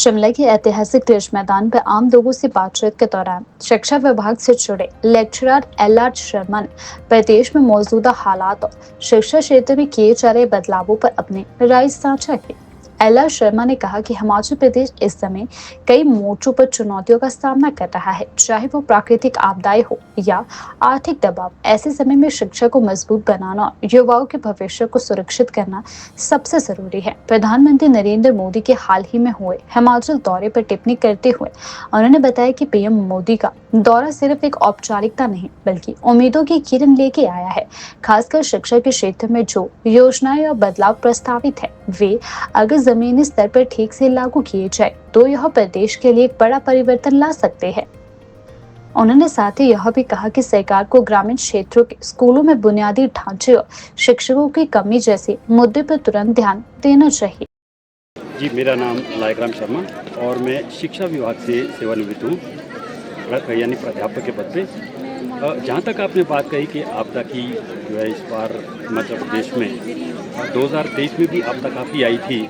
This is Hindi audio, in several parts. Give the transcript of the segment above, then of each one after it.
शिमला के ऐतिहासिक रिज मैदान पर आम लोगों से बातचीत के दौरान शिक्षा विभाग से जुड़े लेक्चरर एल.आर. शर्मा ने प्रदेश में मौजूदा हालात और शिक्षा क्षेत्र में किए जा रहे बदलावों पर अपनी राय साझा की। एल.आर. शर्मा ने कहा कि हिमाचल प्रदेश इस समय कई मोर्चों पर चुनौतियों का सामना कर रहा है, चाहे वो प्राकृतिक आपदाएं हो या आर्थिक दबाव। ऐसे समय में शिक्षा को मजबूत बनाना और युवाओं के भविष्य को सुरक्षित करना सबसे जरूरी है। प्रधानमंत्री नरेंद्र मोदी के हाल ही में हुए हिमाचल दौरे पर टिप्पणी करते हुए उन्होंने बताया कि पीएम मोदी का दौरा सिर्फ एक औपचारिकता नहीं बल्कि उम्मीदों की किरण लेके आया है। खासकर शिक्षा के क्षेत्र में जो योजनाएं और बदलाव प्रस्तावित है वे अगर जमीनी स्तर पर ठीक से लागू किए जाए तो यह प्रदेश के लिए एक बड़ा परिवर्तन ला सकते हैं। उन्होंने साथ ही यह भी कहा कि सरकार को ग्रामीण क्षेत्रों के स्कूलों में बुनियादी ढांचे और शिक्षकों की कमी जैसे मुद्दे पर तुरंत ध्यान देना चाहिए। जी, मेरा नाम लायकराम शर्मा और मैं शिक्षा विभाग से सेवानिवृत्त हूँ, यानी प्राध्यापक के पद पे। जहाँ तक आपने बात कही कि आपदा की जो है इस बार हिमाचल प्रदेश में 2023 में भी आपदा काफ़ी आई थी,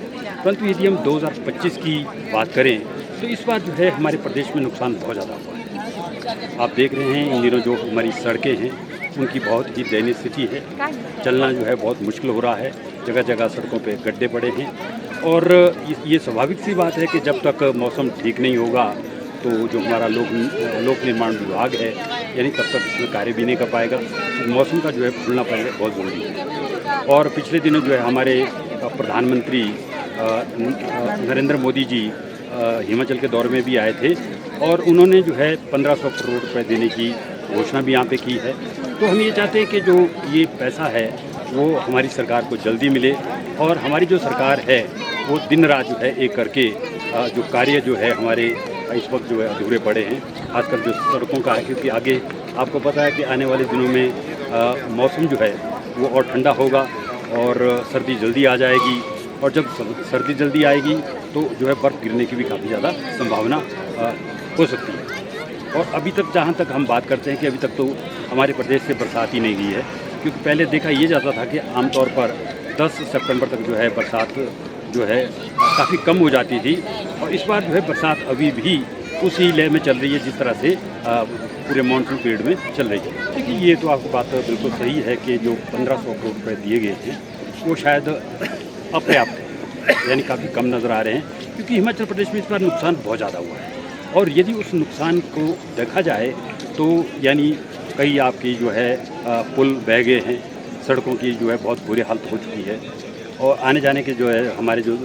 परंतु यदि हम 2025 की बात करें तो इस बार जो है हमारे प्रदेश में नुकसान बहुत ज़्यादा हुआ है। आप देख रहे हैं इन दिनों जो हमारी सड़कें हैं उनकी बहुत ही दयनीय स्थिति है। चलना जो है बहुत मुश्किल हो रहा है, जगह जगह सड़कों पे गड्ढे पड़े हैं और ये स्वाभाविक सी बात है कि जब तक मौसम ठीक नहीं होगा तो जो हमारा लोक निर्माण विभाग है यानी तब तक इसमें कार्य भी नहीं कर पाएगा। मौसम का जो है खुलना पाएगा बहुत ज़रूरी है। और पिछले दिनों जो है हमारे प्रधानमंत्री नरेंद्र मोदी जी हिमाचल के दौरे में भी आए थे और उन्होंने जो है 1500 करोड़ रुपए देने की घोषणा भी यहाँ पे की है। तो हम ये चाहते हैं कि जो ये पैसा है वो हमारी सरकार को जल्दी मिले और हमारी जो सरकार है वो दिन रात जो है एक करके जो कार्य जो है हमारे इस वक्त जो है अधूरे पड़े हैं, खासकर जो सड़कों का है, क्योंकि आगे आपको पता है कि आने वाले दिनों में मौसम जो है वो और ठंडा होगा और सर्दी जल्दी आ जाएगी और जब सर्दी जल्दी आएगी तो जो है बर्फ़ गिरने की भी काफ़ी ज़्यादा संभावना हो सकती है। और अभी तक जहाँ तक हम बात करते हैं कि अभी तक तो हमारे प्रदेश से बरसात ही नहीं गई है, क्योंकि पहले देखा ये जाता था कि आमतौर पर 10 सितंबर तक जो है बरसात जो है काफ़ी कम हो जाती थी और इस बार जो है बरसात अभी भी उसी लय में चल रही है जिस तरह से पूरे मानसून पीरियड में चल रही है। देखिए, ये तो आपकी बात बिल्कुल सही है कि जो 1500 करोड़ रुपये दिए गए थे वो शायद अपर्याप्त है, यानी काफ़ी कम नज़र आ रहे हैं, क्योंकि हिमाचल प्रदेश में इस बार नुकसान बहुत ज़्यादा हुआ है। और यदि उस नुकसान को देखा जाए तो यानी कई आपकी जो है पुल बह गए हैं, सड़कों की जो है बहुत बुरी हालत हो चुकी है और आने जाने के जो है हमारे जो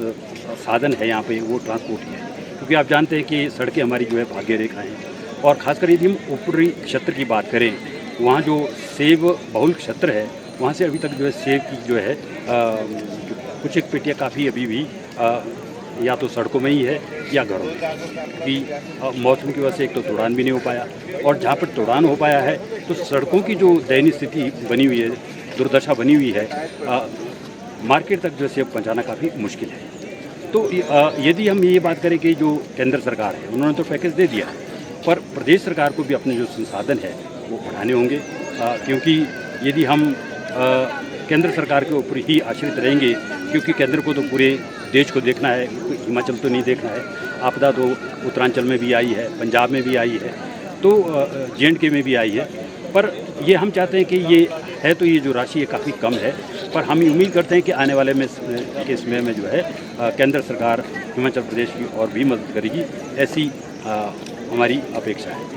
साधन है यहाँ पे वो ट्रांसपोर्ट ही है, क्योंकि आप जानते हैं कि सड़कें हमारी जो है भाग्य रेखा हैं। और ख़ासकर यदि हम ऊपरी क्षेत्र की बात करें, वहाँ जो सेब बहुल क्षेत्र है वहाँ से अभी तक जो है सेब की जो है कुछ एक पेटियाँ काफ़ी अभी भी या तो सड़कों में ही है या घरों में, क्योंकि मौसम की वजह से एक तो तोड़ान भी नहीं हो पाया और जहाँ पर तोड़ान हो पाया है तो सड़कों की जो दयनीय स्थिति बनी हुई है, दुर्दशा बनी हुई है, मार्केट तक जो सेब पहुँचाना काफ़ी मुश्किल है। तो यदि हम ये बात करें कि जो केंद्र सरकार है उन्होंने तो पैकेज दे दिया, पर प्रदेश सरकार को भी अपने जो संसाधन है वो बढ़ाने होंगे, क्योंकि यदि हम केंद्र सरकार के ऊपर ही आश्रित रहेंगे, क्योंकि केंद्र को तो पूरे देश को देखना है, हिमाचल तो नहीं देखना है। आपदा तो उत्तरांचल में भी आई है, पंजाब में भी आई है, तो J&K में भी आई है, पर ये हम चाहते हैं कि ये है तो ये जो राशि है काफ़ी कम है, पर हम उम्मीद करते हैं कि आने वाले में के समय में जो है केंद्र सरकार हिमाचल प्रदेश की और भी मदद करेगी, ऐसी हमारी अपेक्षा है।